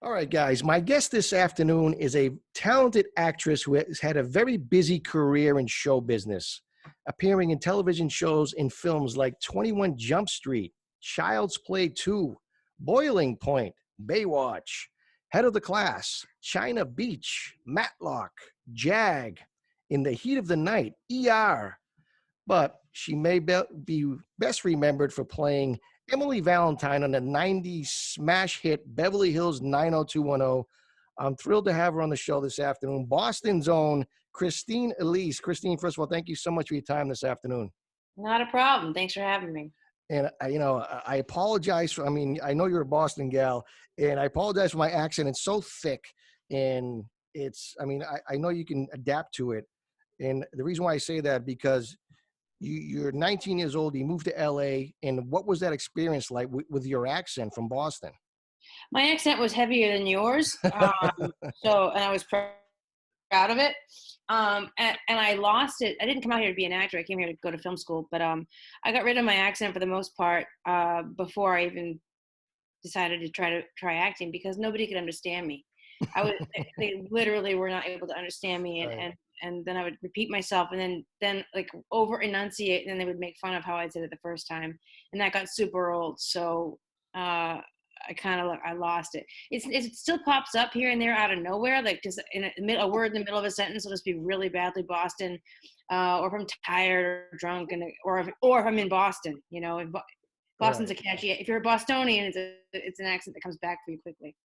All right, guys. My guest this afternoon is a talented actress who has had a very busy career in show business, appearing in television shows and films like 21 Jump Street, Child's Play 2, Boiling Point, Baywatch, Head of the Class, China Beach, Matlock, Jag, In the Heat of the Night, ER. But she may be best remembered for playing Emily Valentine on the 90s smash hit Beverly Hills 90210. I'm thrilled to have her on the show this afternoon. Boston's own Christine ELISE. Christine, first of all, thank you so much for your time this afternoon. Not a problem. Thanks for having me. And I apologize for, I know you're a Boston gal, and I apologize for my accent. It's so thick, and I know you can adapt to it. And the reason why I say that, because you're 19 years old, you moved to LA, and what was that experience like with your accent from Boston? My accent was heavier than yours, and I was proud of it. And I lost it. I didn't come out here to be an actor. I came here to go to film school, but I got rid of my accent for the most part before I even decided to try acting, because nobody could understand me. They literally were not able to understand me, and then I would repeat myself, and then like over enunciate, and then they would make fun of how I did it the first time, and that got super old. So I lost it. It still pops up here and there out of nowhere, like just in a word in the middle of a sentence will just be really badly Boston, or if I'm tired or drunk, or if I'm in Boston, Boston's a catchy. If you're a Bostonian, it's an accent that comes back for you quickly.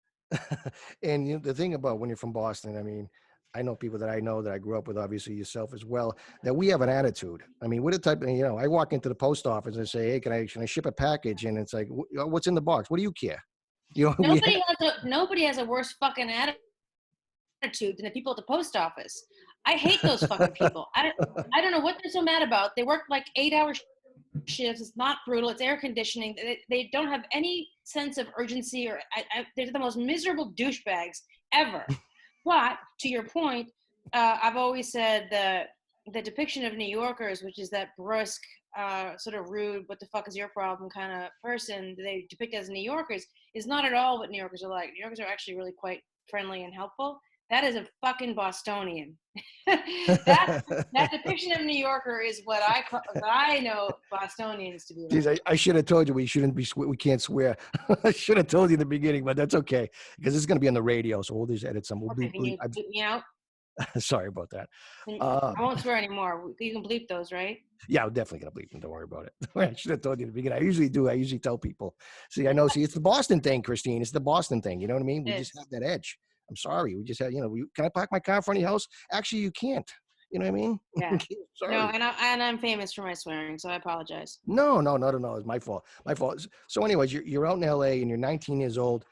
And the thing about when you're from Boston, I know people that I know that I grew up with, obviously yourself as well, that we have an attitude. We're the type, I walk into the post office and say, hey, can I ship a package? And it's like, what's in the box? What do you care? Nobody has a worse fucking attitude than the people at the post office. I hate those fucking people. I don't know what they're so mad about. They work like 8-hour shifts. It's not brutal. It's air conditioning. They don't have any sense of urgency, or they're the most miserable douchebags ever. But to your point, I've always said the depiction of New Yorkers, which is that brusque, sort of rude, what the fuck is your problem kind of person they depict as New Yorkers, is not at all what New Yorkers are like. New Yorkers are actually really quite friendly and helpful. That is a fucking Bostonian. that depiction of New Yorker is what I know Bostonians to be like. Jeez, I should have told you we can't swear. I should have told you in the beginning, but that's okay, because it's going to be on the radio, so we'll just edit some. Okay, can you bleep me out? Sorry about that. I won't swear anymore. You can bleep those, right? Yeah, I'm definitely going to bleep them. Don't worry about it. I should have told you in the beginning. I usually do. I usually tell people. See, it's the Boston thing, Christine. It's the Boston thing. You know what I mean? We just have that edge. I'm sorry. We just have, can I park my car in front of your house? Actually, you can't. You know what I mean? Yeah. Sorry. No, and I'm famous for my swearing, so I apologize. No. It's my fault. My fault. So anyways, you're out in LA and you're 19 years old.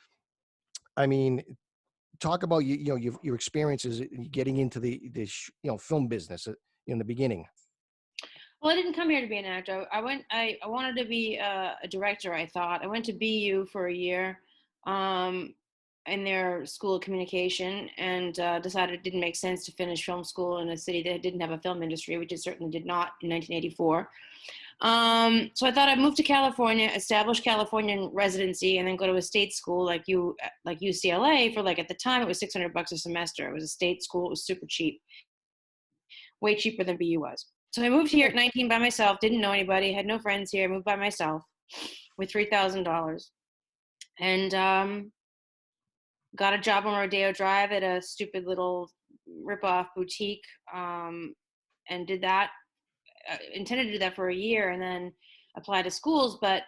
Talk about your experiences getting into the film business in the beginning. Well, I didn't come here to be an actor. I wanted to be a director. I thought I went to BU for a year, in their school of communication, and decided it didn't make sense to finish film school in a city that didn't have a film industry, which it certainly did not in 1984. So I thought I'd move to California, establish Californian residency, and then go to a state school like UCLA for, like, at the time it was $600 a semester. It was a state school. It was super cheap, way cheaper than BU was. So I moved here at 19 by myself, didn't know anybody, had no friends here, moved by myself with $3,000, and got a job on Rodeo Drive at a stupid little ripoff boutique, and did that. Intended to do that for a year and then apply to schools, but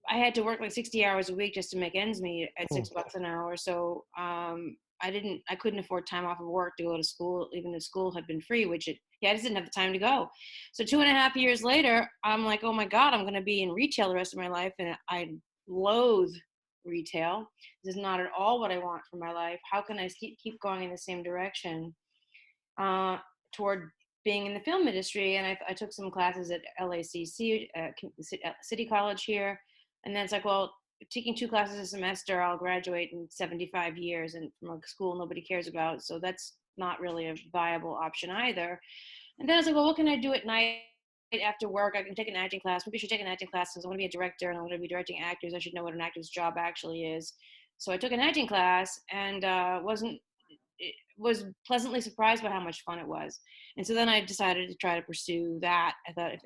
I had to work like 60 hours a week just to make ends meet at $6 an hour. So I couldn't afford time off of work to go to school, even if school had been free, I just didn't have the time to go. So 2.5 years later, I'm like, oh my God, I'm going to be in retail the rest of my life. And I loathe retail. This is not at all what I want for my life. How can I keep going in the same direction toward being in the film industry? And I took some classes at LACC, City College here. And then it's like, well, taking 2 classes a semester, I'll graduate in 75 years, and from a school nobody cares about. So that's not really a viable option either. And then I was like, well, what can I do at night after work? I can take an acting class. Maybe I should take an acting class because I want to be a director and I want to be directing actors. I should know what an actor's job actually is. So I took an acting class and was pleasantly surprised by how much fun it was. And so then I decided to try to pursue that. I thought if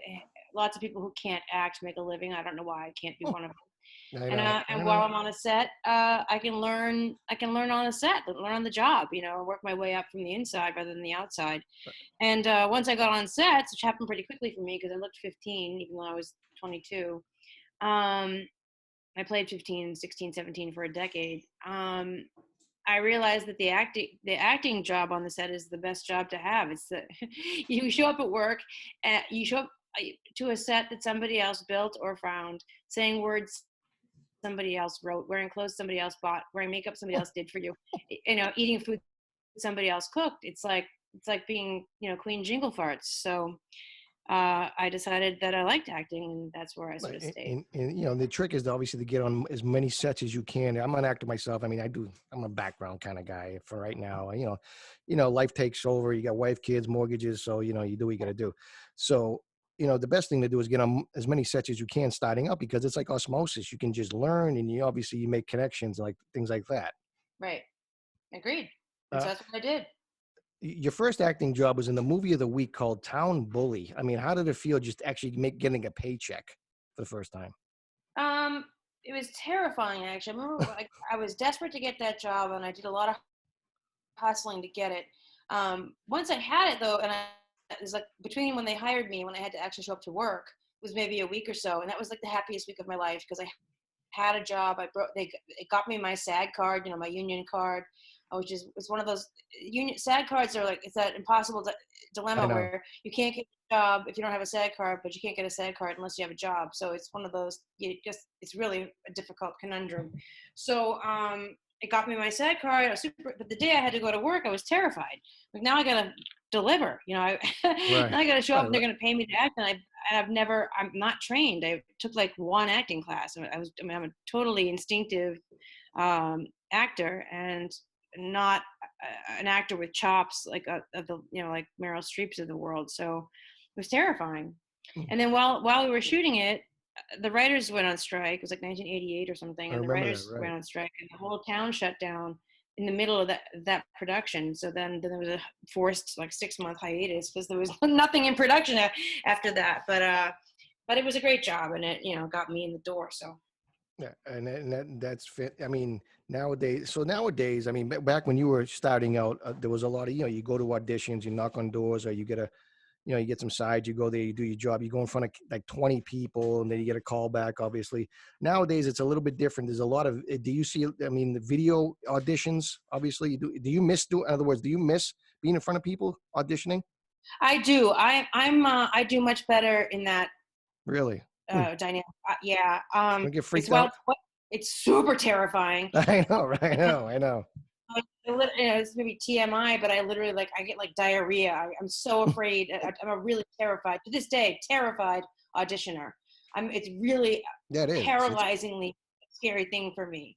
lots of people who can't act make a living, I don't know why I can't be one of them. I And know. and while I'm on a set, I can learn on a set, learn on the job, work my way up from the inside rather than the outside. And once I got on sets, which happened pretty quickly for me because I looked 15 even though I was 22. I played 15, 16, 17 for a decade. I realized that the acting job on the set is the best job to have. It's the you show up at work, and you show up to a set that somebody else built or found, saying words somebody else wrote, wearing clothes somebody else bought, wearing makeup somebody else did for you, eating food somebody else cooked. It's like being Queen Jingle Farts. So I decided that I liked acting, and that's where I sort of stayed. And the trick is obviously to get on as many sets as you can. I'm an actor myself. I mean, I'm a background kind of guy for right now. Life takes over. You got wife, kids, mortgages. So, you do what you got to do. So, the best thing to do is get on as many sets as you can starting up, because it's like osmosis. You can just learn, and you make connections, like things like that. Right. Agreed. And so Uh, that's what I did. your first acting job was in the movie of the week called Town Bully. I mean, how did it feel just actually getting a paycheck for the first time? It was terrifying, actually. I remember I was desperate to get that job, and I did a lot of hustling to get it. Once I had it, though, and it was like between when they hired me and when I had to actually show up to work was maybe a week or so, and that was like the happiest week of my life because I had a job. It got me my SAG card, my union card, which is it's one of those union SAG cards are like it's that impossible I dilemma know. where you can't get a job if you don't have a SAG card, but you can't get a SAG card unless you have a job. So it's one of those it's really a difficult conundrum. So it got me my SAG card. I was but the day I had to go to work, I was terrified. Like now I gotta deliver. Now Right. I gotta show up. Right. And they're gonna pay me to act, and I'm not trained. I took like one acting class. I'm a totally instinctive actor and not an actor with chops like like Meryl Streep's of the world. So it was terrifying. Mm. And then while we were shooting it, the writers went on strike. It was like 1988 or something, I and the remember that. writers Right. went on strike, and the whole town shut down in the middle of that production. So then there was a forced like 6-month hiatus because there was nothing in production after that. But it was a great job, and it got me in the door. So Yeah, that's fit. I mean, nowadays, I mean, back when you were starting out, there was a lot of, you go to auditions, you knock on doors, or you get you get some sides, you go there, you do your job, you go in front of like 20 people, and then you get a call back. Obviously, nowadays it's a little bit different. There's a lot of. Do you see? I mean, the video auditions. Obviously, do you miss in other words, do you miss being in front of people auditioning? I do. I do much better in that Really? Hmm. dynamic. Yeah. Don't get It's freaked out. it's super terrifying. I know, right? I know. It's maybe TMI, but I literally I get like diarrhea. I'm so afraid. I'm a really terrified to this day, terrified auditioner. It's really Yeah, it is. paralyzingly scary thing for me.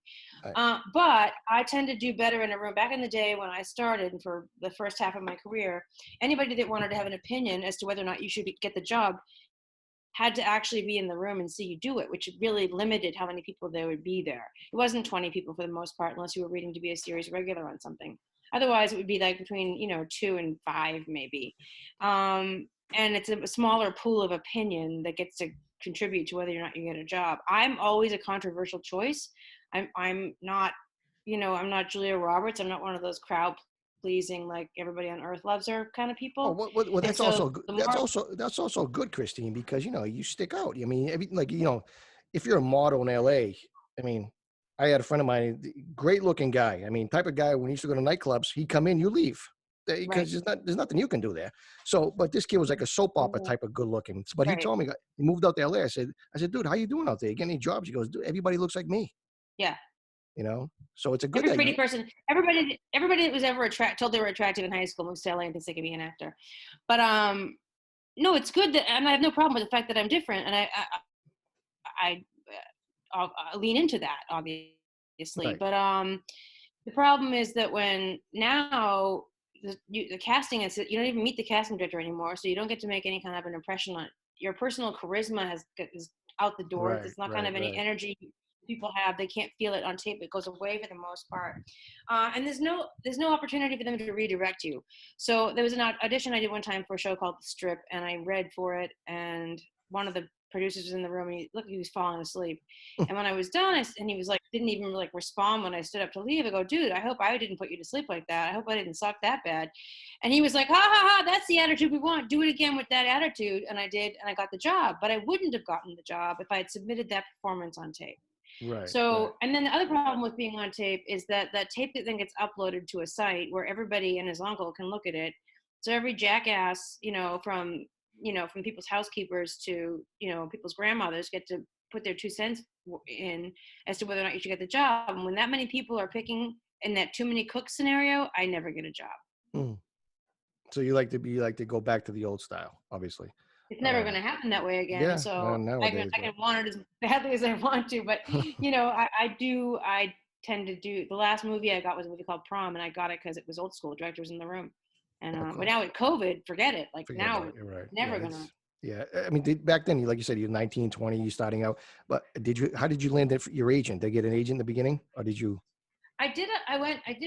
I, But I tend to do better in a room. Back in the day when I started for the first half of my career, anybody that wanted to have an opinion as to whether or not you should get the job had to actually be in the room and see you do it, which really limited how many people there would be there. It wasn't 20 people for the most part, unless you were reading to be a series regular on something. Otherwise, it would be like between 2 and 5 maybe, and it's a smaller pool of opinion that gets to contribute to whether or not you get a job. I'm always a controversial choice. I'm not, I'm not Julia Roberts. I'm not one of those crowd pleasing like everybody on earth loves her kind of Oh, people. well, And that's so also good. the more That's also good, Christine, because you stick out. I mean, if you're a model in LA, I mean, I had a friend of mine, great looking guy. I mean, type of guy when he used to go to nightclubs, he'd come in, you leave right, because there's nothing you can do there. So, but this kid was like a soap opera mhm, type of good looking. But he right, told me he moved out to LA. I said, dude, how you doing out there? You get any jobs? He goes, dude, everybody looks like me. yeah. So it's a good Every that pretty person, everybody that was ever told they were attractive in high school moves to LA and thinks they can be an actor. But no, it's good that, and I have no problem with the fact that I'm different, and I, I lean into that obviously. right. But the problem is that when now the casting is, you don't even meet the casting director anymore, so you don't get to make any kind of an impression on your personal charisma is out the door. Right, There's not kind right, of any right. energy people have. They can't feel it on tape. It goes away for the most part. And there's no opportunity for them to redirect you. So there was an audition I did one time for a show called The Strip, and I read for it, and one of the producers was in the room, and he was falling asleep. And when I was done, and he was like, didn't even like respond when I stood up to leave. I go, dude, I hope I didn't put you to sleep like that. I hope I didn't suck that bad. And he was like, ha ha ha, that's the attitude we want. Do it again with that attitude. And I did, and I got the job. But I wouldn't have gotten the job if I had submitted that performance on tape. Right. So, right. and then the other problem with being on tape is that tape that then gets uploaded to a site where everybody and his uncle can look at it. So every jackass, from people's housekeepers to, people's grandmothers get to put their 2 cents in as to whether or not you should get the job. And when that many people are picking in that too many cooks scenario, I never get a job. Mm. So you like to go back to the old style, obviously. It's never going to happen that way again. Yeah, so nowadays, I can want it as badly as I want to, but I tend to do, the last movie I got was a movie called Prom, and I got it because it was old school, directors in the room. And but now with COVID, forget it. Like now, you're right. Never gonna. Yeah, I mean, back then, like you said, you're 19, 20, you're starting out. But how did you land your agent? Did you get an agent in the beginning, or did you? I did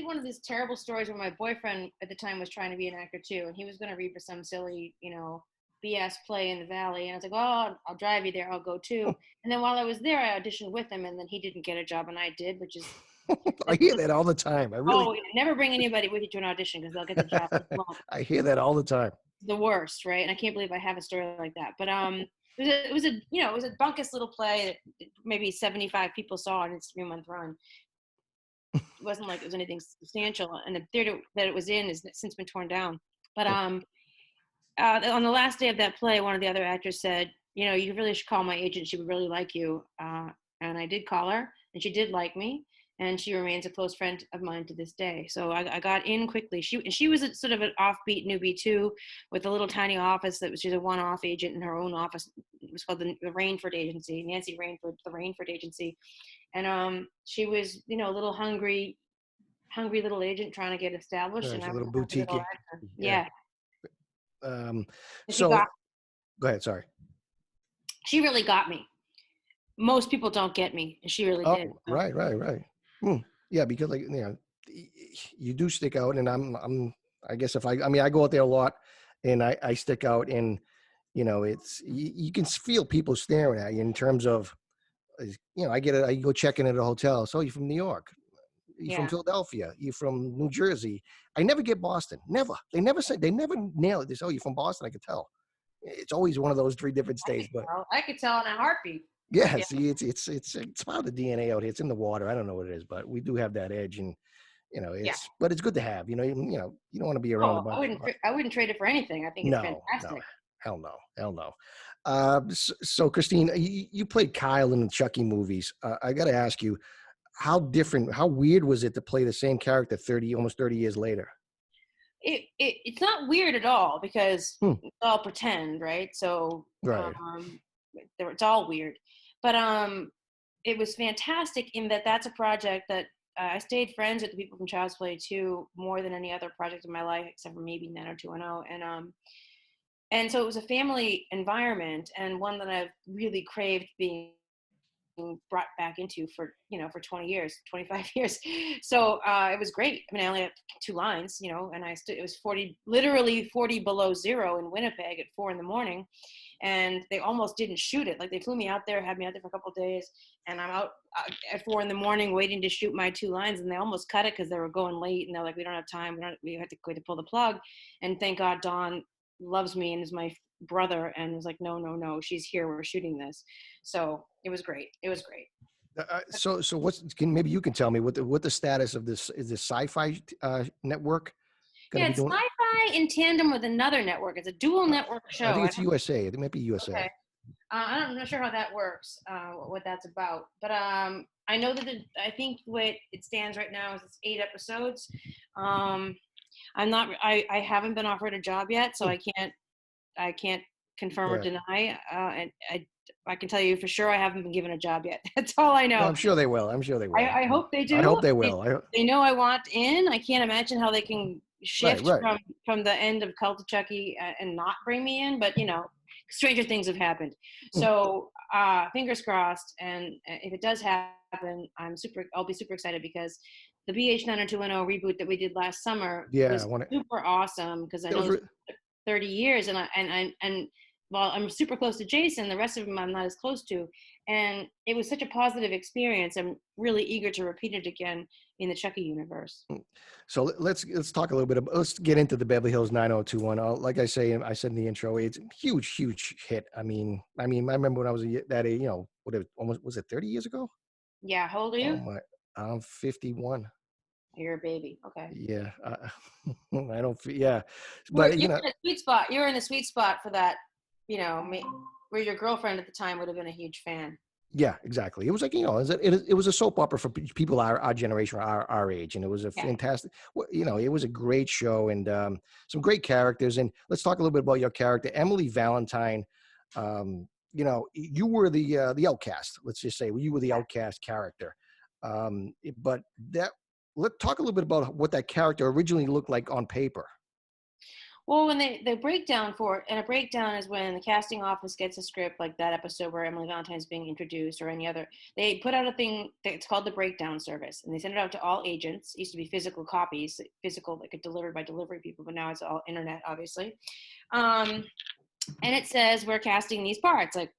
one of these terrible stories where my boyfriend at the time was trying to be an actor too, and he was going to read for some silly, BS play in the Valley. And I was like, oh, I'll drive you there. I'll go too. And then while I was there, I auditioned with him, and then he didn't get a job, and I did, which is. I hear that all the time. Never bring anybody with you to an audition because they'll get the job. I hear that all the time. The worst, right? And I can't believe I have a story like that. But it was a bunkus little play that maybe 75 people saw in its 3-month run. It wasn't like it was anything substantial, and the theater that it was in has since been torn down. But on the last day of that play, one of the other actors said, you really should call my agent. She would really like you. And I did call her, and she did like me. And she remains a close friend of mine to this day. So I got in quickly. She was sort of an offbeat newbie too, with a little tiny office that was just a one-off agent in her own office. It was called the Rainford Agency, Nancy Rainford, the Rainford Agency. And she was, a little hungry little agent trying to get established. Right, and I a little was boutique. Yeah. So go ahead. Sorry. She really got me. Most people don't get me, and she really did. So. Right. Yeah, because you do stick out, and I guess I go out there a lot, and I stick out, and it's you can feel people staring at you in terms of, I go check in at a hotel. So you're from New York, you're from Philadelphia, you're from New Jersey. I never get Boston. Never. They never nail it. They say, oh, you're from Boston. I could tell. It's always one of those 3 different states. But I could tell in a heartbeat. Yeah, see, it's part of the DNA out here. It's in the water. I don't know what it is, but we do have that edge, and but it's good to have. You don't want to be around a bunch. I wouldn't trade it for anything. I think it's fantastic. No, hell no. So Christine, you played Kyle in the Chucky movies. I got to ask you, how weird was it to play the same character almost 30 years later? It's not weird at all because it's all pretend, right? So right. It's all weird. But it was fantastic in that's a project that I stayed friends with the people from Child's Play 2 more than any other project in my life, except for maybe 90210. And so it was a family environment, and one that I've really craved being brought back into for 20 years, 25 years. So it was great. I mean, I only had 2 lines, and it was literally 40 below zero in Winnipeg at 4 a.m. And they almost didn't shoot it. Like, they flew me out there, had me out there for a couple of days, and I'm out at 4 a.m. waiting to shoot my 2 lines, and they almost cut it because they were going late, and they're like, we don't have time. We had to pull the plug. And thank God Dawn loves me and is my brother, and was like, no, she's here. We're shooting this. So it was great. So maybe you can tell me what the status of this is. This Sci-Fi network? It's Sci-Fi in tandem with another network. It's a dual network show. I think it's USA. It might be USA. Okay. I'm not sure how that works, what that's about. But I know that I think the way it stands right now is it's 8 episodes. I haven't been offered a job yet, so I can't confirm or deny. And I can tell you for sure I haven't been given a job yet. That's all I know. Well, I'm sure they will. I hope they do. I hope they will. They know I want in. I can't imagine how they can shift from the end of Cult of Chucky and not bring me in. But stranger things have happened. So fingers crossed. And if it does happen, I'll be super excited, because the BH 90210 reboot that we did last summer Yeah, I was want to. super awesome, because I That know was it's 30 years, and while I'm super close to Jason, the rest of them I'm not as close to. And it was such a positive experience. I'm really eager to repeat it again in the Chucky universe. So let's talk a little bit about, let's get into the Beverly Hills 90210. Like I said in the intro, it's a huge hit. I remember when I was that age, whatever, almost, was it 30 years ago? Yeah, how old are Oh you? my, I'm 51. You're a baby. Okay. Yeah, I don't feel, yeah, You're but you're in a sweet spot. You're in the sweet spot for that, where your girlfriend at the time would have been a huge fan. yeah, exactly. It was like, it was a soap opera for people our generation, our age, and it was a Yeah. fantastic. It was a great show, and some great characters. And let's talk a little bit about your character, Emily Valentine. You were the outcast. Let's just say you were the outcast character. But let's talk a little bit about what that character originally looked like on paper. Well, when the breakdown for it, and a breakdown is when the casting office gets a script, like that episode where Emily Valentine's being introduced, or any other, they put out a thing that's called the breakdown service, and they send it out to all agents. It used to be physical copies, physical, like delivered by delivery people, but now it's all internet, obviously. And it says we're casting these parts, like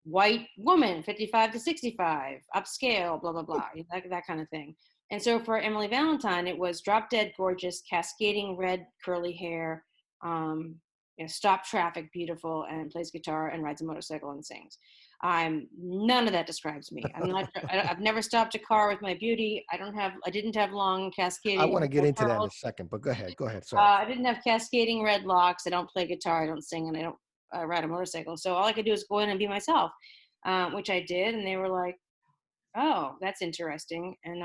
white woman, 55 to 65, upscale, blah, blah, blah, that kind of thing. And so for Emily Valentine, it was drop dead gorgeous, cascading red curly hair, stop traffic, beautiful, and plays guitar and rides a motorcycle and sings. None of that describes me. I've never stopped a car with my beauty. I didn't have long I cascading want to get into that in a curls. second, but go ahead. Sorry. I didn't have cascading red locks. I don't play guitar. I don't sing, and I don't ride a motorcycle. So all I could do is go in and be myself, which I did. And they were like, "Oh, that's interesting." And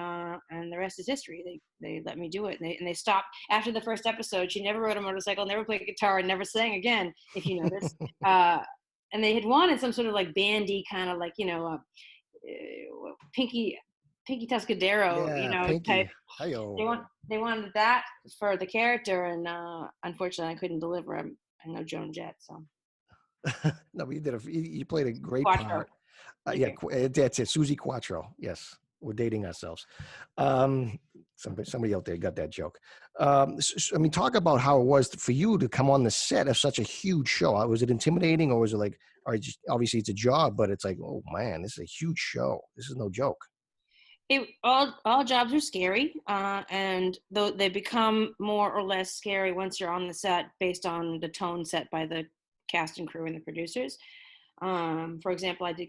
the rest is history. They let me do it, and they stopped after the first episode. She never rode a motorcycle, never played guitar, and never sang again, if you notice. And they had wanted some sort of like bandy kind of like Pinky Tuscadero, Yeah, type. Pinky. Hi-yo. They wanted that for the character, and unfortunately, I couldn't deliver. I'm no Joan Jett, so. No, but you played a great Quattro. part. Thank Yeah, you. that's it. Susie Quattro. Yes, we're dating ourselves. Somebody out there got that joke. Talk about how it was for you to come on the set of such a huge show. Was it intimidating, or was it like, obviously it's a job, but it's like, oh man, this is a huge show. This is no joke. All jobs are scary, and though they become more or less scary once you're on the set, based on the tone set by the cast and crew and the producers. For example, I did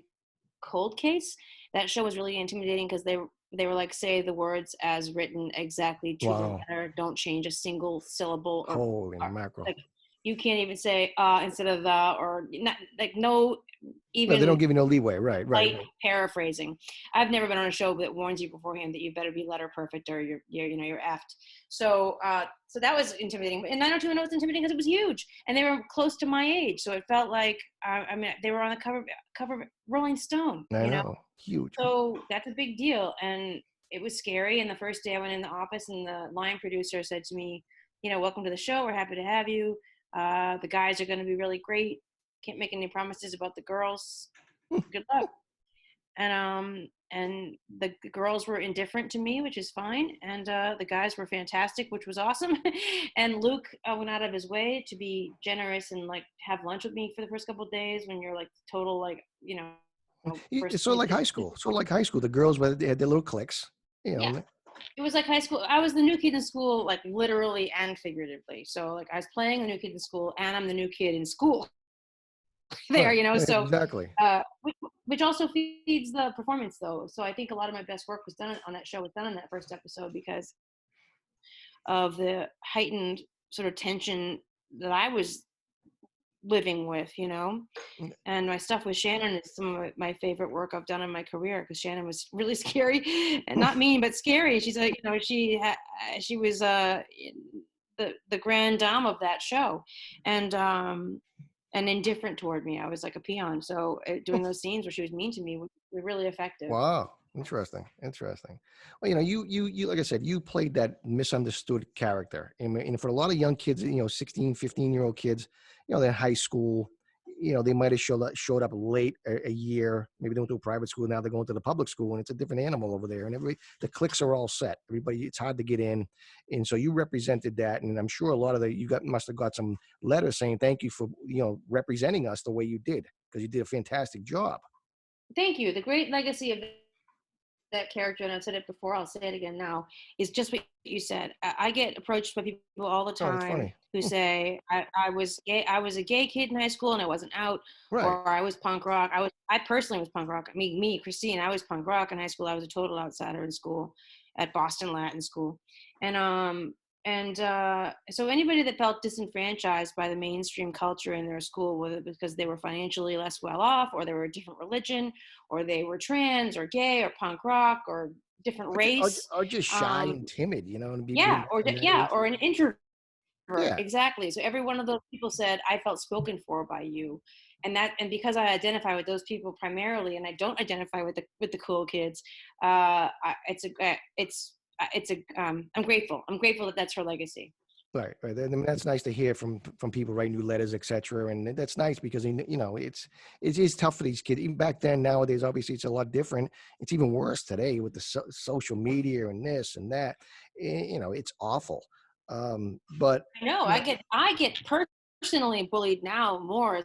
Cold Case. That show was really intimidating, because they were like, say the words as written exactly to the Wow. letter. Don't change a single syllable, Holy or mackerel. like you can't even say instead of the, or not, like no No, they even don't give you no leeway. Right. light paraphrasing. I've never been on a show that warns you beforehand that you better be letter perfect, or you're effed. So so that was intimidating. But in 90210 was intimidating because it was huge, and they were close to my age, so it felt like they were on the cover of Rolling Stone. I know. Huge. So that's a big deal, and it was scary. And the first day I went in the office, and the line producer said to me, "Welcome to the show. We're happy to have you. The guys are going to be really great. Can't make any promises about the girls. Good luck." And the girls were indifferent to me, which is fine, and the guys were fantastic, which was awesome. And Luke went out of his way to be generous and like have lunch with me for the first couple of days, when you're like total, like It's sort of like high school. The girls, they had their little cliques. Yeah. It was like high school. I was the new kid in school, like literally and figuratively. So like I was playing the new kid in school, and I'm the new kid in school there, so exactly. Which also feeds the performance, though. So I think a lot of my best work was done on that show, was done in that first episode, because of the heightened sort of tension that I was living with, and my stuff with Shannon is some of my favorite work I've done in my career, because Shannon was really scary, and not mean, but scary. She's like, she was the grand dame of that show, and indifferent toward me. I was like a peon. So doing those scenes where she was mean to me were really effective. Wow. Interesting. Well, you like I said, you played that misunderstood character. And for a lot of young kids, 16, 15-year-old kids, they're in high school, they might have showed up late a year. Maybe they went to a private school. Now they're going to the public school, and it's a different animal over there. And the cliques are all set. Everybody, it's hard to get in. And so you represented that. And I'm sure a lot of must have got some letters saying thank you for, representing us the way you did, because you did a fantastic job. Thank you. The great legacy of that character, and I've said it before, I'll say it again now, is just what you said. I get approached by people all the Oh, that's time funny. who say I was gay. I was a gay kid in high school and I wasn't out, Right. or I was punk rock. I personally was punk rock. Me, Christine, I was punk rock in high school. I was a total outsider in school at Boston Latin School, and so anybody that felt disenfranchised by the mainstream culture in their school, whether because they were financially less well off, or they were a different religion, or they were trans or gay or punk rock or different race, Or just shy and timid, and yeah, or an introvert, Yeah. exactly. So every one of those people said, I felt spoken for by you. And because I identify with those people primarily, and I don't identify with the cool kids, I'm grateful. I'm grateful that that's her legacy. Right. I mean, that's nice to hear from people writing new letters, etc. And that's nice because it is tough for these kids. Even back then, nowadays, obviously, it's a lot different. It's even worse today with the social media and this and that. It's awful. But No, I get personally bullied now more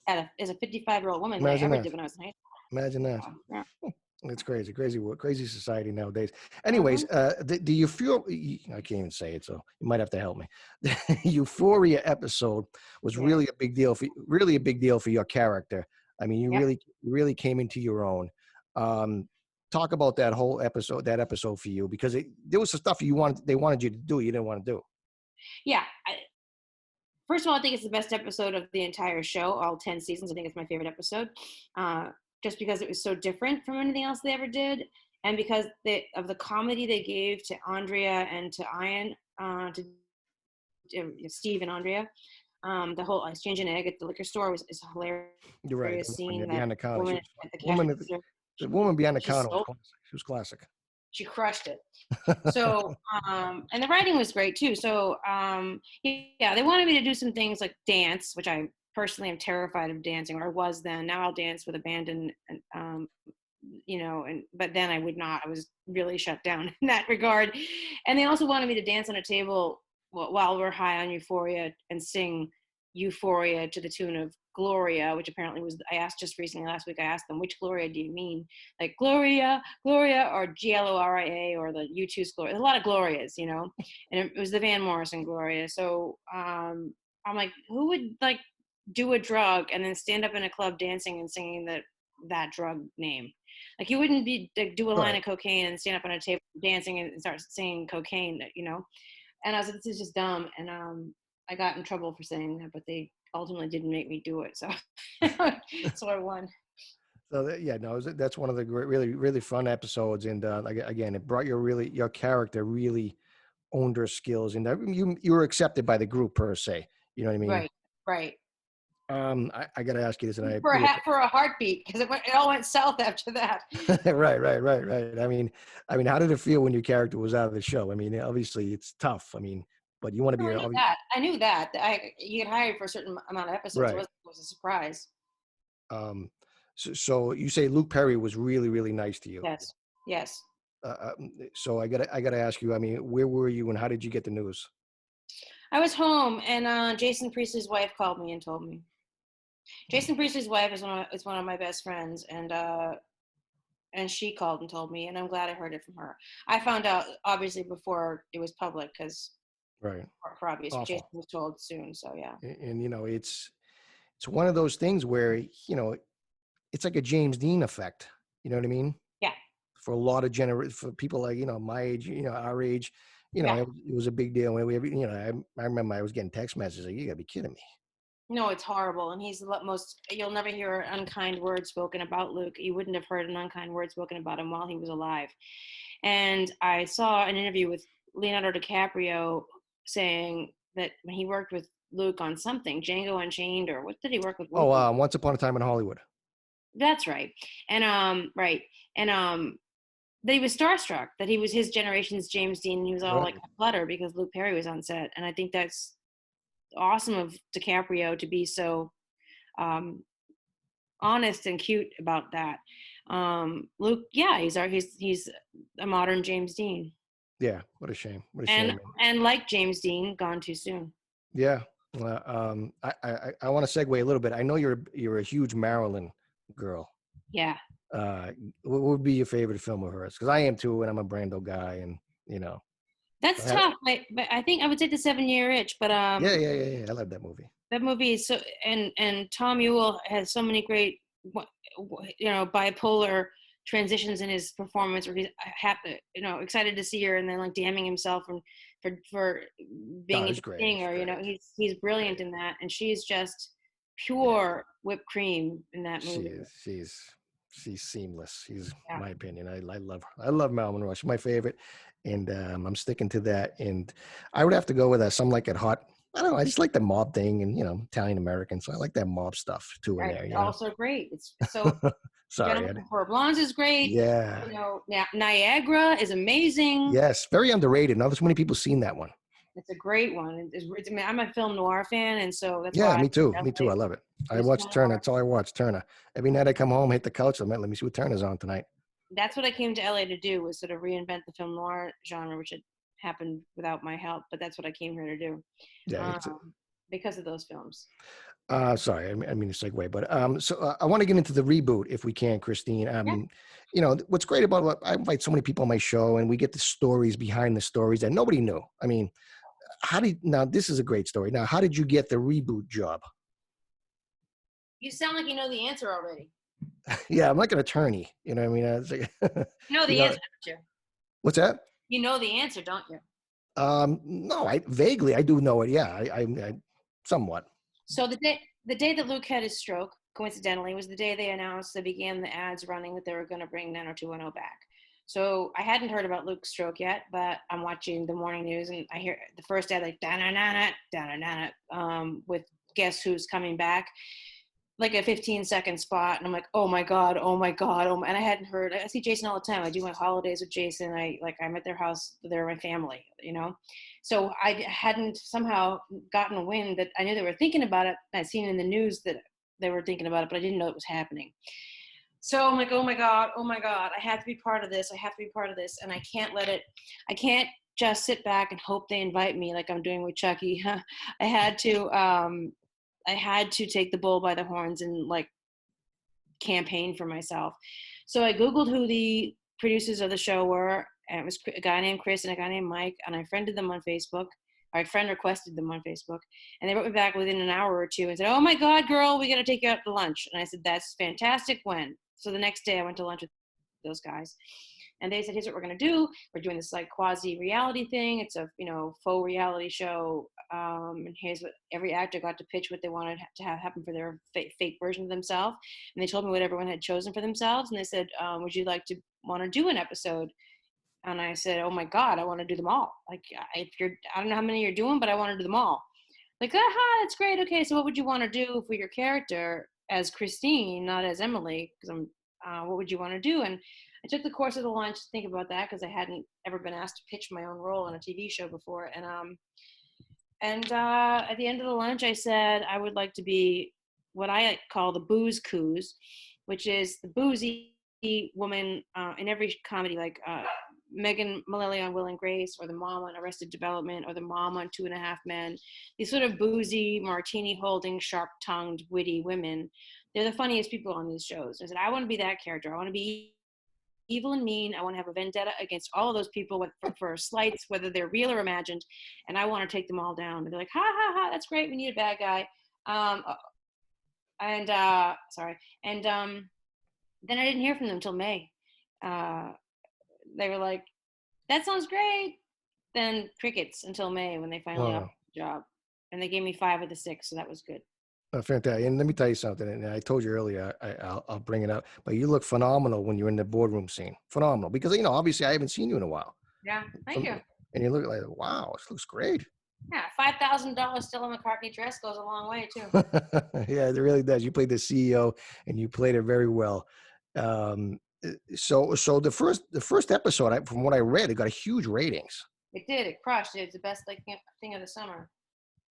as a 55-year-old woman than I imagine ever that. did when I was in high Imagine that. school. Yeah. It's crazy, crazy work, crazy society nowadays. Mm-hmm. Anyways, the Euphoria, I can't even say it, so you might have to help me. The Euphoria episode was really a big deal for your character. I mean, you really came into your own. Talk about that episode for you, because there was some stuff they wanted you to do, you didn't want to do. Yeah. First of all, I think it's the best episode of the entire show, all 10 seasons. I think it's my favorite episode, just because it was so different from anything else they ever did, and because of the comedy they gave to Andrea and to Ian, to Steve and Andrea. The whole exchange an egg at the liquor store is hilarious. You're right. Seeing that Behind the counter, woman at the cash woman, register, the woman behind the she counter was sold, classic. She was classic. she crushed it. So, and the writing was great too. So, yeah, they wanted me to do some things like dance, which I personally am terrified of dancing, or I was then. Now I'll dance with abandon, but then I would not. I was really shut down in that regard. And they also wanted me to dance on a table while we're high on Euphoria and sing Euphoria to the tune of Gloria, which apparently was, I asked just recently last week, I asked them, which Gloria do you mean? Like Gloria, or Gloria, or the U2's Gloria. There's a lot of Glorias, and it was the Van Morrison Gloria. So I'm like, who would like do a drug and then stand up in a club dancing and singing that drug name? Like you wouldn't do a line of cocaine and stand up on a table dancing and start singing cocaine, And I was like, this is just dumb. And I got in trouble for saying that, but they ultimately didn't make me do it. So, so I won. So that's one of the great, really, really fun episodes. And again, it brought your character really owned her skills, and you were accepted by the group per se. You know what I mean? Right. I got to ask you this, and for a heartbeat, because it all went south after that. right. I mean, how did it feel when your character was out of the show? I mean, obviously it's tough. I mean, but you want to be. I knew that. You get hired for a certain amount of episodes. Right. It was a surprise. So you say Luke Perry was really, really nice to you. Yes. So I gotta ask you. I mean, where were you, and how did you get the news? I was home, and Jason Priestley's wife called me and told me. Jason Priestley's wife is one of my best friends, and she called and told me, and I'm glad I heard it from her. I found out obviously before it was public, because for obvious reasons. Jason was told soon, so yeah. And it's one of those things where it's like a James Dean effect. You know what I mean? Yeah. For a lot of for people like my age, our age, it was a big deal. I remember I was getting text messages like, "You gotta be kidding me." No, it's horrible. And he's you'll never hear an unkind word spoken about Luke. You wouldn't have heard an unkind word spoken about him while he was alive. And I saw an interview with Leonardo DiCaprio saying that when he worked with Luke on something, Django Unchained, or what did he work with Luke on? Once Upon a Time in Hollywood. That's right. And that he was starstruck, that he was his generation's James Dean, and he was all like a flutter because Luke Perry was on set. And I think that's awesome of DiCaprio to be so um, honest and cute about that. Luke, yeah, he's a modern James Dean, Yeah, what a shame. What a and shame. and like James Dean, gone too soon. Yeah. I want to segue a little bit. I know you're a huge Marilyn girl. Yeah, Uh, what would be your favorite film of hers? Because I am too, and I'm a Brando guy, and you know. that's I had, tough. But I think I would say The 7 Year Itch. But yeah. I love that movie. that movie is so, and Tom Ewell has so many great, bipolar transitions in his performance, where he's happy, excited to see her, and then like damning himself and for being God, a it's great. It's singer. great. He's brilliant in that, and she's just pure whipped cream in that She movie. is. She's seamless. She's Yeah. my opinion. I love her. I love Marilyn Monroe. She's my favorite, and I'm sticking to that. And I would have to go with Some Like It Hot. I don't know. I just like the mob thing, and Italian American, so I like that mob stuff too in Right. there. Also great. It's so Sorry. Gentlemen Before Blondes is great. Yeah. Niagara is amazing. Yes. Very underrated. Not so many people seen that one. It's a great one. I mean, I'm a film noir fan, and so that's Yeah, why me too. I Me too. I love it. I was watch Turner. That's all I watch. Turner. Every night I come home, hit the couch. Let me see what Turner's on tonight. that's what I came to LA to do, was sort of reinvent the film noir genre, which had happened without my help, but that's what I came here to do, Yeah. because of those films. Sorry, I mean to segue, but I want to get into the reboot if we can, Christine. What's great about what I invite so many people on my show, and we get the stories behind the stories that nobody knew. I mean, now this is a great story. Now, how did you get the reboot job? You sound like you know the answer already. Yeah, I'm like an attorney. You know what I mean? It's like, You know the answer, don't you? What's that? You know the answer, don't you? No, I vaguely I do know it. Yeah, I somewhat. So the day that Luke had his stroke, coincidentally, was the day they announced, they began the ads running that they were going to bring 90210 back. So I hadn't heard about Luke's stroke yet, but I'm watching the morning news, and I hear the first ad like with Guess Who's Coming Back, like a 15-second spot, and I'm like, oh my god, and I hadn't heard. I see Jason all the time. I do my holidays with Jason. I'm at their house. They're my family, So I hadn't somehow gotten wind that I knew they were thinking about it. I'd seen in the news that they were thinking about it, but I didn't know it was happening. So I'm like, oh my god, I have to be part of this. And I can't let it. I can't just sit back and hope they invite me like I'm doing with Chucky. I had to take the bull by the horns and like campaign for myself. So I Googled who the producers of the show were, and it was a guy named Chris and a guy named Mike, and I friended them on Facebook. Or I friend requested them on Facebook, and they wrote me back within an hour or two and said, oh my god, girl, we got to take you out to lunch. And I said, that's fantastic. When? So the next day I went to lunch with those guys, and they said, here's what we're going to do. We're doing this like quasi reality thing. It's a faux reality show, and here's what every actor got to pitch, what they wanted to have happen for their fake version of themselves. And they told me what everyone had chosen for themselves, and they said, would you like to want to do an episode? And I said, oh my god, I want to do them all. Like, I don't know how many you're doing, but I want to do them all. Like, aha, that's great. Okay, so what would you want to do for your character as Christine, not as Emily? Because what would you want to do? And I took the course of the lunch to think about that, because I hadn't ever been asked to pitch my own role on a TV show before. And at the end of the lunch, I said I would like to be what I call the booze coos, which is the boozy woman in every comedy, like Megan Mullally on Will and Grace, or the mom on Arrested Development, or the mom on Two and a Half Men. These sort of boozy, martini-holding, sharp-tongued, witty women. They're the funniest people on these shows. I said, I want to be that character. I want to be evil and mean. I want to have a vendetta against all of those people for slights, whether they're real or imagined, and I want to take them all down. And they're like, ha ha ha, that's great. We need a bad guy. Then I didn't hear from them until May. They were like, that sounds great. Then crickets until May, when they finally offered the job, and they gave me 5 of the 6, so that was good. Fantastic. And let me tell you something. And I told you earlier, I'll bring it up, but you look phenomenal when you're in the boardroom scene. Phenomenal. Because, obviously I haven't seen you in a while. Yeah. Thank you. And you look like, wow, this looks great. Yeah. $5,000 Stella McCartney dress goes a long way too. Yeah, it really does. You played the CEO and you played it very well. So the first episode, from what I read, it got huge ratings. It did. It crushed. It's the best thing of the summer.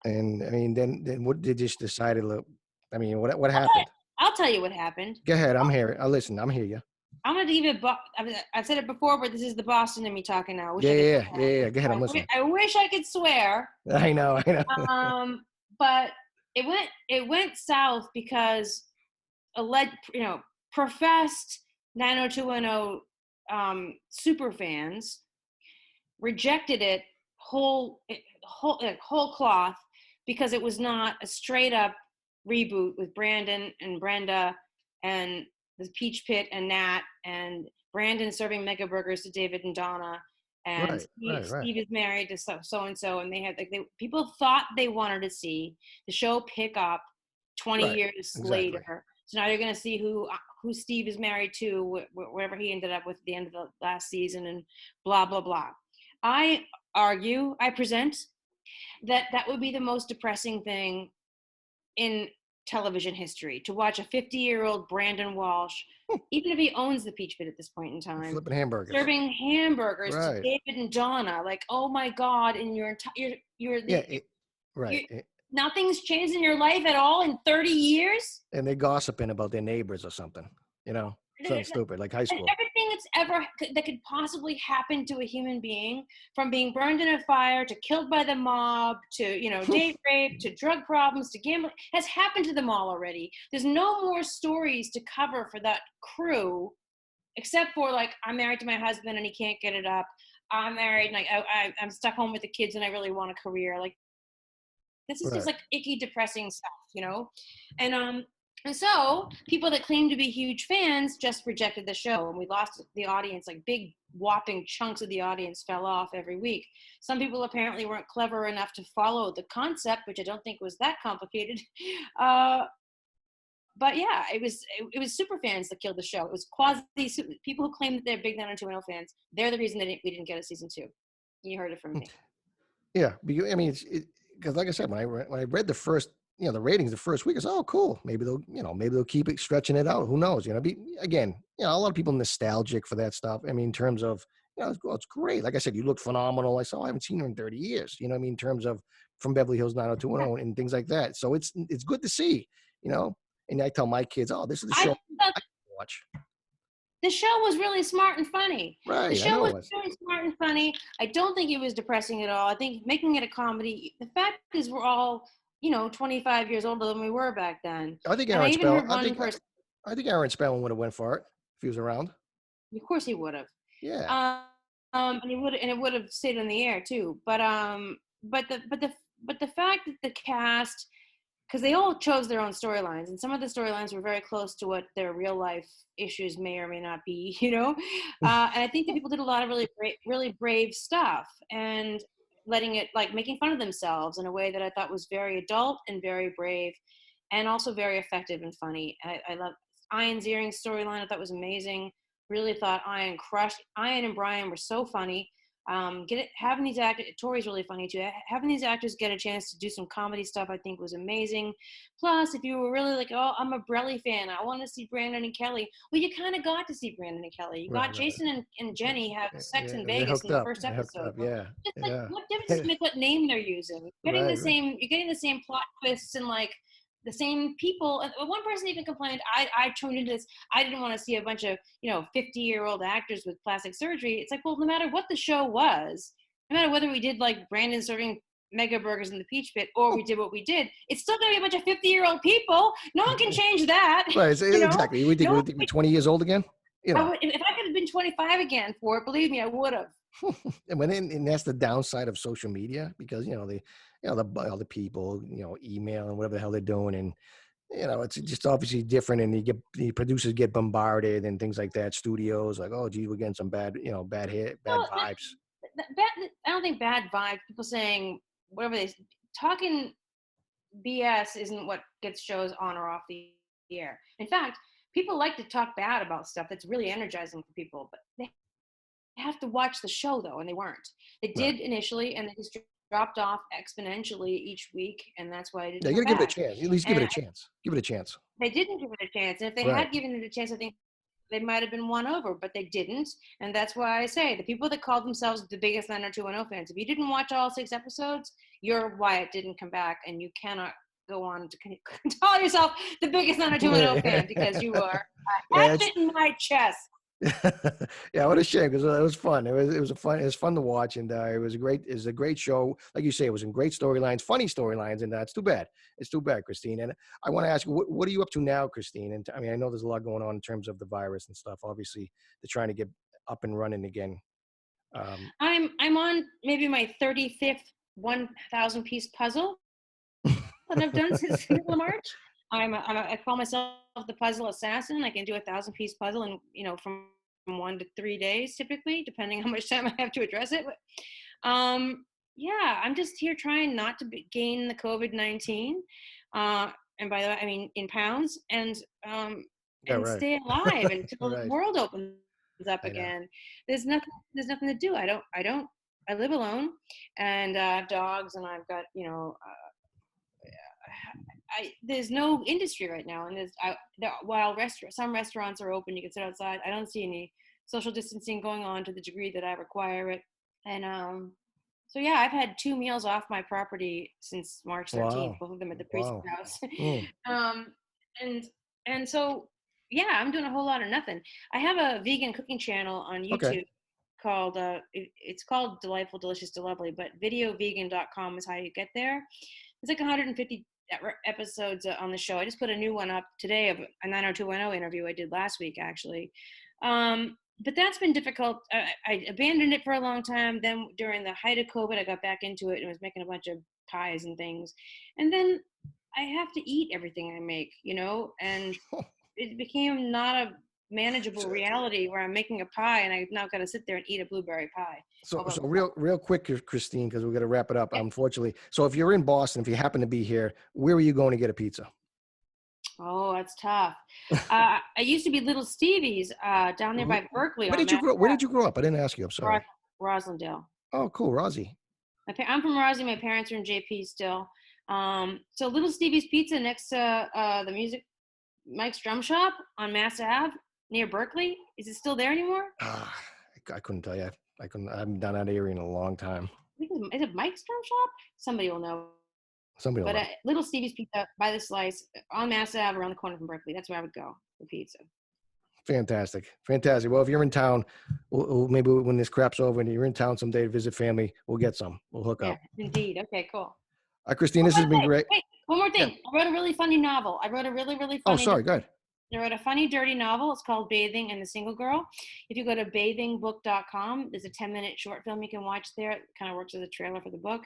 And I mean, then what, they just decided, look, I mean, what happened? I'll tell you what happened. Go ahead. I'm here. I listen. I'm here. Yeah. I'm gonna give it. I've said it before, but this is the Boston in me talking now. I wish I could Yeah. swear. Go ahead. I'm listening. I wish I could swear. I know. But it went south because professed 90210 super fans rejected it whole cloth because it was not a straight up reboot with Brandon and Brenda and the Peach Pit and Nat and Brandon serving mega burgers to David and Donna and Steve is married to so and so, and they had people thought they wanted to see the show pick up 20 years later. So now you're going to see who Steve is married to, wherever he ended up with at the end of the last season, and blah blah blah. I present that would be the most depressing thing in television history, to watch a 50-year-old Brandon Walsh, even if he owns the Peach Pit at this point in time, flipping hamburgers, serving hamburgers to David and Donna. Like, oh my God! And nothing's changed in your life at all in 30 years. And they're gossiping about their neighbors or something, something stupid like high school. And everything that could possibly happen to a human being, from being burned in a fire to killed by the mob to date rape to drug problems to gambling, has happened to them all already. There's no more stories to cover for that crew, except for like, I'm married to my husband and he can't get it up. I'm married and I'm stuck home with the kids and I really want a career. Like, this is just like icky, depressing stuff, And so people that claim to be huge fans just rejected the show, and we lost the audience. Like, big whopping chunks of the audience fell off every week. Some people apparently weren't clever enough to follow the concept, which I don't think was that complicated. But yeah, it was super fans that killed the show. It was people who claim that they're big 90210 fans. They're the reason we didn't get a season 2. You heard it from me. Yeah, I mean, because like I said, when I read the first, the ratings the first week, I said, oh, cool. Maybe they'll keep it, stretching it out. Who knows? Again, a lot of people nostalgic for that stuff. I mean, in terms of, it's great. Like I said, you look phenomenal. I haven't seen her in 30 years. In terms of from Beverly Hills 90210 and things like that. So it's good to see. And I tell my kids, oh, this is the show I watch. The show was really smart and funny. Right. The show was really smart and funny. I don't think it was depressing at all. I think making it a comedy, the fact is we're all, 25 years older than we were back then. I think Aaron Spellman would have went for it if he was around. Of course he would have. Yeah. And it would have stayed on the air too. But the fact that the cast, because they all chose their own storylines, and some of the storylines were very close to what their real life issues may or may not be, and I think that people did a lot of really brave stuff, and letting it, like, making fun of themselves in a way that I thought was very adult and very brave, and also very effective and funny. I love Ian's earring storyline. I thought was amazing. Really thought Ian crushed. Ian and Brian were so funny. Having these actors, Tori's really funny too. Having these actors get a chance to do some comedy stuff, I think, was amazing. Plus, if you were really like, oh, I'm a Beverly fan, I want to see Brandon and Kelly. Well, you kind of got to see Brandon and Kelly. You got Jason and Jenny have sex in Vegas in the first episode. What difference does it make what name they're using? You're getting the same plot twists and like the same people. And one person even complained, I tuned into this, I didn't want to see a bunch of 50-year-old actors with plastic surgery. It's like, well, no matter what the show was, no matter whether we did like Brandon serving mega burgers in the Peach Pit or we did what we did, it's still gonna be a bunch of 50-year-old people. No one can change that. Right, exactly. We think we're 20 years old again. If I could have been 25 again for it, believe me, I would have. And that's the downside of social media, because the people email and whatever the hell they're doing, and it's just obviously different, and the producers get bombarded and things like that. Studios like, oh gee, we're getting some bad vibes. I don't think bad vibes. People saying whatever talking BS isn't what gets shows on or off the air. In fact, people like to talk bad about stuff that's really energizing for people, but they have to watch the show though, and they weren't. They did initially, and they just dropped off exponentially each week, and that's why I didn't. You gotta give it a chance. At least give it a chance. Give it a chance. They didn't give it a chance, and if they had given it a chance, I think they might have been won over, but they didn't, and that's why I say the people that called themselves the biggest 90210 fans, if you didn't watch all 6 episodes, you're why it didn't come back, and you cannot go on to call yourself the biggest 90210 fan because you are a hatchet in my chest. Yeah, what a shame because it was fun. It was fun to watch, and it was a great show. Like you say, it was in great storylines, funny storylines, and it's too bad. It's too bad, Christine. And I want to ask you, what are you up to now, Christine? And I mean, I know there's a lot going on in terms of the virus and stuff. Obviously, they're trying to get up and running again. I'm on maybe my 35th 1,000 piece puzzle that I've done since the middle of March. I call myself the puzzle assassin. I can do 1,000 piece puzzle in, from 1 to 3 days, typically, depending how much time I have to address it. Yeah, I'm just here trying not to gain the COVID-19. And by the way, I mean in pounds, and stay alive until the world opens up again. There's nothing to do. I live alone, and I have dogs, and I've got, there's no industry right now, and while some restaurants are open, you can sit outside. I don't see any social distancing going on to the degree that I require it, and so yeah, I've had 2 meals off my property since March 13th, both of them at the priest's house. And so yeah, I'm doing a whole lot of nothing. I have a vegan cooking channel on YouTube called it's called Delightful Delicious Delovely, but videovegan.com is how you get there. It's like 150 episodes on the show. I just put a new one up today of a 90210 interview I did last week, actually. But that's been difficult. I abandoned it for a long time. Then during the height of COVID, I got back into it and was making a bunch of pies and things. And then I have to eat everything I make, and it became not a manageable reality where I'm making a pie and I've now got to sit there and eat a blueberry pie. So real quick, Christine, because we're going to wrap it up, unfortunately. So if you're in Boston, if you happen to be here, where are you going to get a pizza? Oh, that's tough. I used to be Little Stevie's down there by Berkeley. Where did you grow up? I didn't ask you. I'm sorry. Roslindale. Oh, cool. Rosie. I'm from Rosie. My parents are in JP still. So Little Stevie's Pizza next to the Mike's Drum Shop on Mass Ave near Berkeley. Is it still there anymore? I couldn't tell you. I haven't done that area in a long time. Is it Mike's Drum Shop? Somebody will know. But Little Stevie's Pizza by the Slice on Mass Ave around the corner from Berkeley. That's where I would go for pizza. Fantastic. Well, if you're in town, we'll maybe when this crap's over and you're in town someday to visit family, we'll get some. We'll hook up. Indeed. Okay, cool. Christine, this has been great. Wait, one more thing. Yeah. I wrote a really funny novel. I wrote a really, really funny. Oh, sorry. Go ahead. I wrote a funny, dirty novel. It's called Bathing and the Single Girl. If you go to bathingbook.com, there's a 10-minute short film you can watch there. It kind of works as a trailer for the book.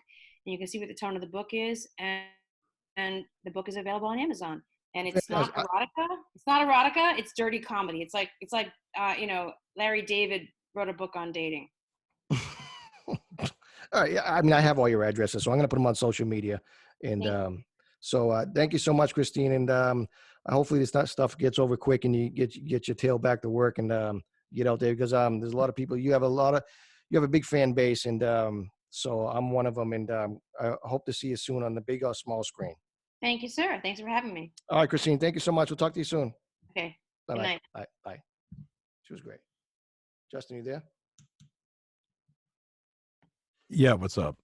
And you can see what the tone of the book is. And the book is available on Amazon. And it's not erotica. It's not erotica. It's dirty comedy. It's like Larry David wrote a book on dating. All right. Yeah, I mean, I have all your addresses, so I'm going to put them on social media. And so thank you so much, Christine. And hopefully this stuff gets over quick and you get your tail back to work and get out there because there's a lot of people. You have a big fan base, and so I'm one of them. And I hope to see you soon on the big or small screen. Thank you, sir. Thanks for having me. All right, Christine. Thank you so much. We'll talk to you soon. Okay. Bye. Good night. Bye. She was great. Justin, you there? Yeah, what's up?